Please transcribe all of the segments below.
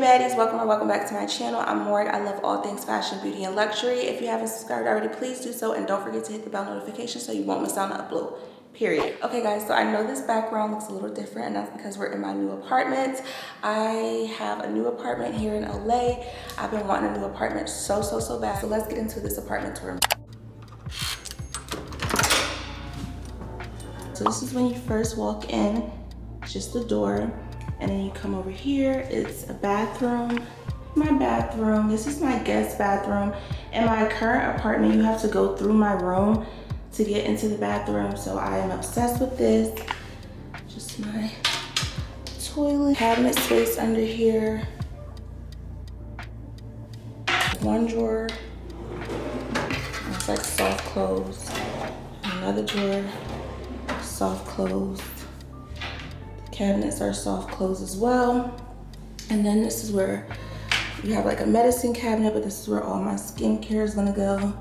baddies, welcome or welcome back to my channel. I'm Morg. I love all things fashion, beauty, and luxury. If you haven't subscribed already, please do so, and don't forget to hit the bell notification so you won't miss out on an upload, period. Okay guys, so I know this background looks a little different, and that's because we're in my new apartment. I have a new apartment here in LA. I've been wanting a new apartment so bad. So let's get into this apartment tour. So this is when you first walk in, just the door. And then you come over here, it's a bathroom. My bathroom, this is my guest bathroom. In my current apartment, you have to go through my room to get into the bathroom. So I am obsessed with this. Just my toilet, cabinet space under here. One drawer, it's like soft clothes. Another drawer, soft clothes. Cabinets are soft close as well. And then this is where you have like a medicine cabinet, but this is where all my skincare is gonna go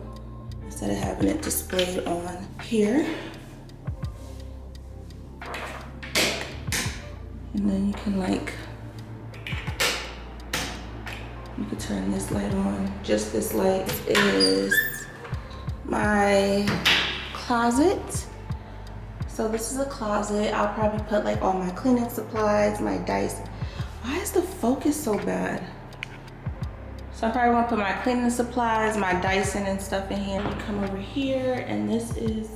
instead of having it displayed on here. And then you can you could turn this light on. Just this light is my closet. So this is a closet. I'll probably put like all my cleaning supplies, my dice. Why is the focus so bad? So I probably want to put my cleaning supplies, my Dyson and stuff in here. You come over here and this is,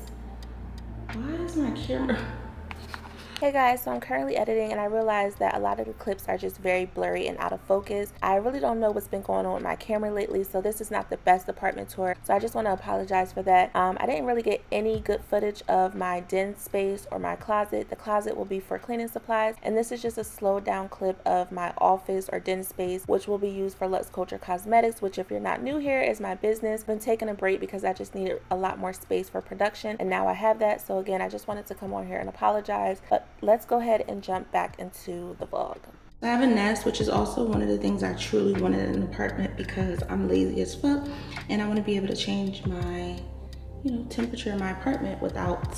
why is my camera? Hey guys, so I'm currently editing and I realized that a lot of the clips are just very blurry and out of focus. I really don't know what's been going on with my camera lately, so this is not the best apartment tour. So I just want to apologize for that. I didn't really get any good footage of my den space or my closet. The closet will be for cleaning supplies, and this is just a slowed down clip of my office or den space, which will be used for Luxe Culture Cosmetics, which if you're not new here is my business. I've been taking a break because I just needed a lot more space for production, and now I have that. So again, I just wanted to come on here and apologize, but let's go ahead and jump back into the vlog. I have a nest, which is also one of the things I truly wanted in an apartment because I'm lazy as fuck and I want to be able to change my, temperature in my apartment without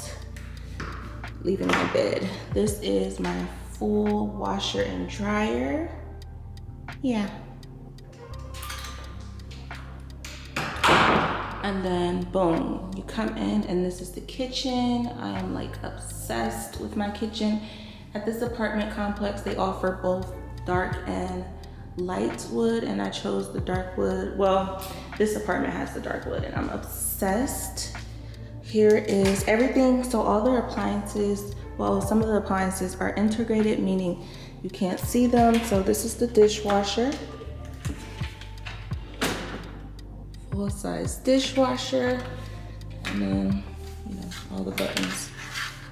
leaving my bed. This is my full washer and dryer. Yeah. And then boom, you come in and this is the kitchen. I am like obsessed with my kitchen. At this apartment complex, they offer both dark and light wood, and I chose the dark wood. Well, this apartment has the dark wood and I'm obsessed. Here is everything. So all their appliances, well, some of the appliances are integrated, meaning you can't see them. So this is the dishwasher. Full-size dishwasher, and then all the buttons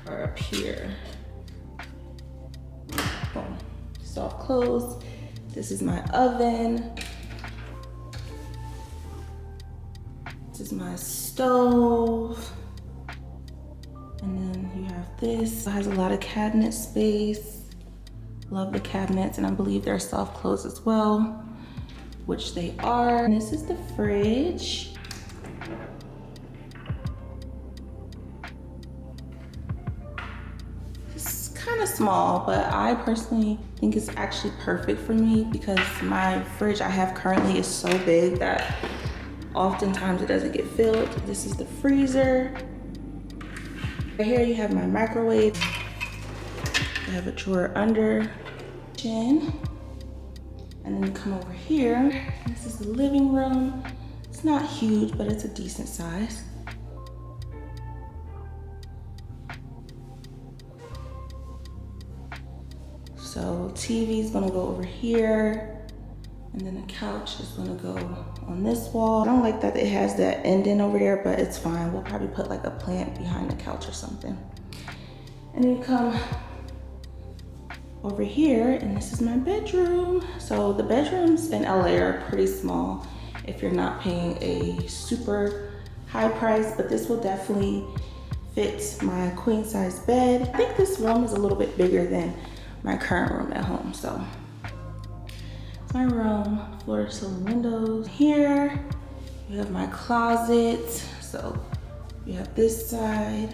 are up here. Boom. Soft close. This is my oven. This is my stove, and then you have this. It has a lot of cabinet space. Love the cabinets, and I believe they're soft close as well, which they are. And this is the fridge. It's kind of small, but I personally think it's actually perfect for me because my fridge I have currently is so big that oftentimes it doesn't get filled. This is the freezer. Right here you have my microwave. I have a drawer under. And then you come over here, this is the living room. It's not huge, but it's a decent size. So TV is gonna go over here, and then the couch is gonna go on this wall. I don't like that it has that ending over there, but it's fine. We'll probably put like a plant behind the couch or something. And then you come over here, and this is my bedroom. So the bedrooms in LA are pretty small if you're not paying a super high price, but this will definitely fit my queen size bed. I think this room is a little bit bigger than my current room at home. So it's my room, floor to ceiling windows. Here you have my closet. So you have this side.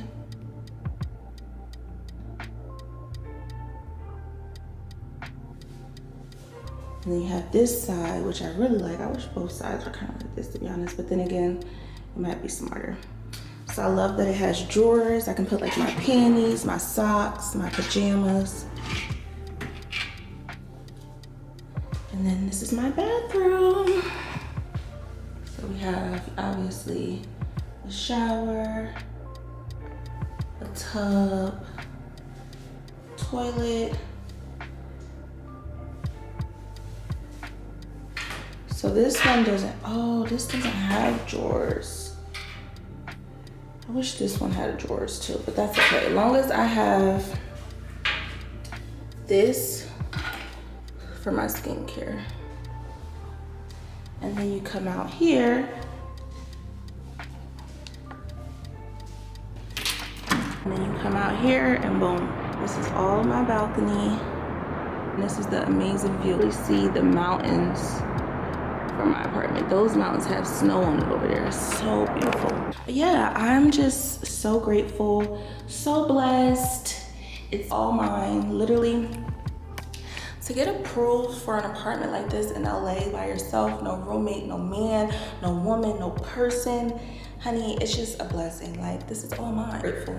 And then you have this side, which I really like. I wish both sides were kind of like this, to be honest, but then again, it might be smarter. So I love that it has drawers. I can put like my panties, my socks, my pajamas. And then this is my bathroom. So we have obviously a shower, a tub, toilet. So this one doesn't, oh, this doesn't have drawers. I wish this one had drawers too, but that's okay. As long as I have this for my skincare. And then you come out here. And then you come out here and boom, this is all my balcony. And this is the amazing view. You see the mountains from my apartment. Those mountains have snow on it over there. It's so beautiful. But yeah, I'm just so grateful, so blessed. It's all mine, literally. To get approved for an apartment like this in LA by yourself, no roommate, no man, no woman, no person, honey, it's just a blessing. Like, this is all mine. Grateful.